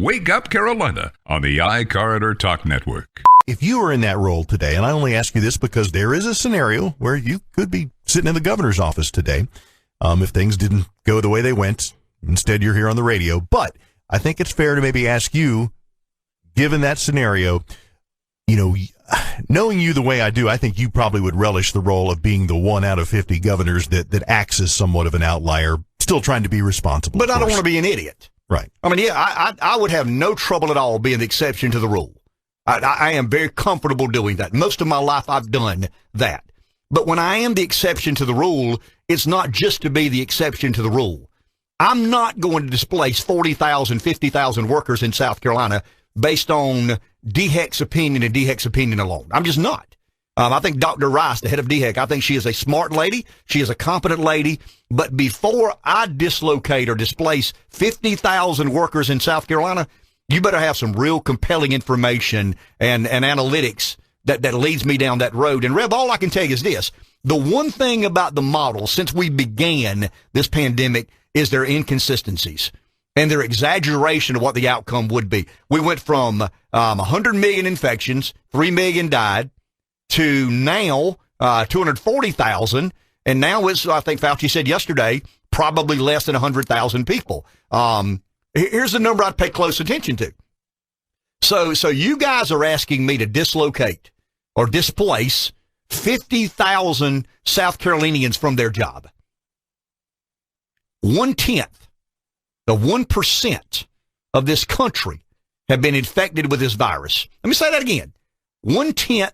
Wake Up Carolina on the iCarter Talk Network. If you were in that role today, and I only ask you this because there is a scenario where you could be sitting in the governor's office today, if things didn't go the way they went. Instead, you're here on the radio. But I think it's fair to maybe ask you, given that scenario, knowing you the way I do, I think you probably would relish the role of being the 1 out of 50 governors that acts as somewhat of an outlier, still trying to be responsible. But I don't want to be an idiot. Right. I mean, I would have no trouble at all being the exception to the rule. I am very comfortable doing that. Most of my life I've done that. But when I am the exception to the rule, it's not just to be the exception to the rule. I'm not going to displace 40,000, 50,000 workers in South Carolina based on DHEC's opinion and DHEC's opinion alone. I'm just not. I think Dr. Rice, the head of DHEC, I think she is a smart lady. She is a competent lady. But before I dislocate or displace 50,000 workers in South Carolina, you better have some real compelling information and analytics that leads me down that road. And Rev, all I can tell you is this. The one thing about the model since we began this pandemic is their inconsistencies and their exaggeration of what the outcome would be. We went from 100 million infections, 3 million died, to now 240,000, and now it's, I think Fauci said yesterday, probably less than 100,000 people. Here's the number I'd pay close attention to. So you guys are asking me to dislocate or displace 50,000 South Carolinians from their job. 1/10 of 1% of this country have been infected with this virus. Let me say that again. 1/10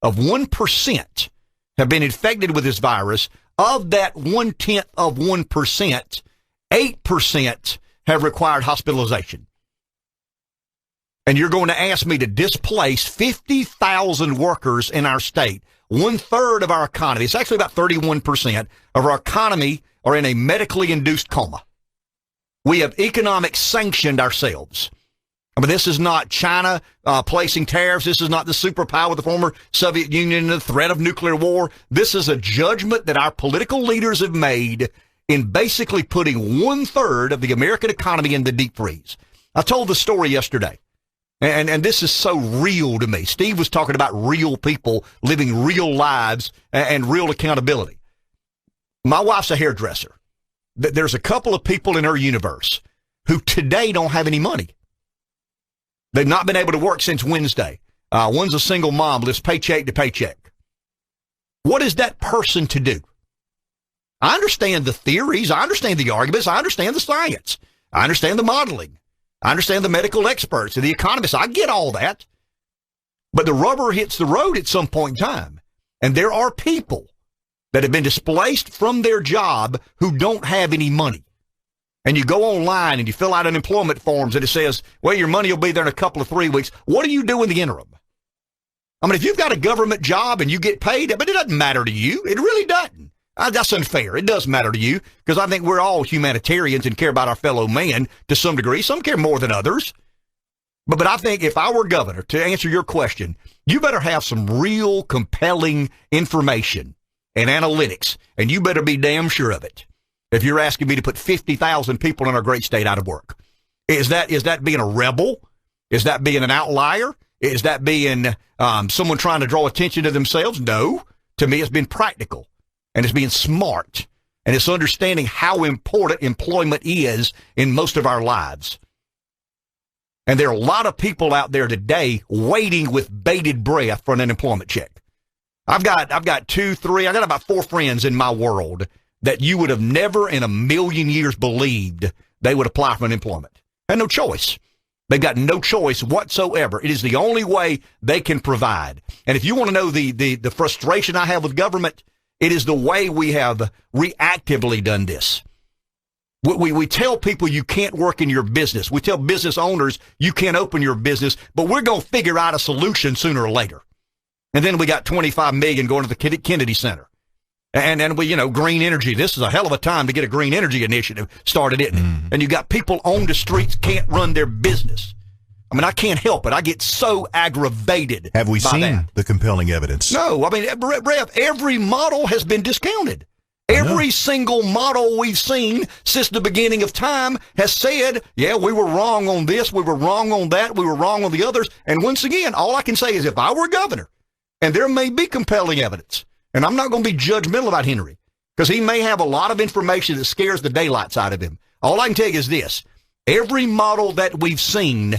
of 1% have been infected with this virus. Of that 1/10 of 1%, 8% have required hospitalization. And you're going to ask me to displace 50,000 workers in our state, 1/3 of our economy. It's actually about 31% of our economy are in a medically induced coma. We have economic sanctioned ourselves. I mean, this is not China placing tariffs. This is not the superpower of the former Soviet Union and the threat of nuclear war. This is a judgment that our political leaders have made in basically putting 1/3 of the American economy in the deep freeze. I told the story yesterday, and this is so real to me. Steve was talking about real people living real lives and real accountability. My wife's a hairdresser. There's a couple of people in her universe who today don't have any money. They've not been able to work since Wednesday. One's a single mom, lives paycheck to paycheck. What is that person to do? I understand the theories. I understand the arguments. I understand the science. I understand the modeling. I understand the medical experts and the economists. I get all that. But the rubber hits the road at some point in time. And there are people that have been displaced from their job who don't have any money. And you go online and you fill out unemployment forms and it says, well, your money will be there in a couple of 3 weeks. What do you do in the interim? I mean, if you've got a government job and you get paid, but it doesn't matter to you. It really doesn't. That's unfair. It does matter to you because I think we're all humanitarians and care about our fellow man to some degree. Some care more than others. But I think if I were governor, to answer your question, you better have some real compelling information and analytics, and you better be damn sure of it. If you're asking me to put 50,000 people in our great state out of work, is that being a rebel? Is that being an outlier? Is that being someone trying to draw attention to themselves? No. To me, it's been practical, and it's being smart, and it's understanding how important employment is in most of our lives. And there are a lot of people out there today waiting with bated breath for an unemployment check. I've got about 4 friends in my world that you would have never in a million years believed they would apply for unemployment. Had no choice. They've got no choice whatsoever. It is the only way they can provide. And if you want to know the frustration I have with government, it is the way we have reactively done this. We tell people you can't work in your business. We tell business owners you can't open your business, but we're going to figure out a solution sooner or later. And then we got $25 million going to the Kennedy Center. And we, green energy. This is a hell of a time to get a green energy initiative started, isn't it? Mm-hmm. And you got people on the streets can't run their business. I mean, I can't help it. I get so aggravated. Have we seen the compelling evidence? No. I mean, Rev, every model has been discounted. Every single model we've seen since the beginning of time has said, yeah, we were wrong on this, we were wrong on that, we were wrong on the others. And once again, all I can say is if I were governor, and there may be compelling evidence, and I'm not going to be judgmental about Henry, because he may have a lot of information that scares the daylights out of him. All I can tell you is this. Every model that we've seen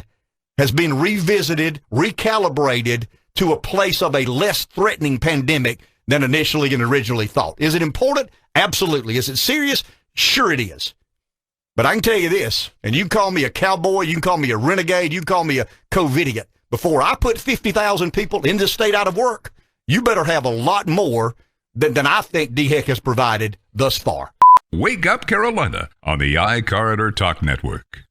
has been revisited, recalibrated to a place of a less threatening pandemic than initially and originally thought. Is it important? Absolutely. Is it serious? Sure it is. But I can tell you this, and you can call me a cowboy, you can call me a renegade, you can call me a COVIDiot. Before I put 50,000 people in this state out of work, you better have a lot more than I think DHEC has provided thus far. Wake Up Carolina on the iCorridor Talk Network.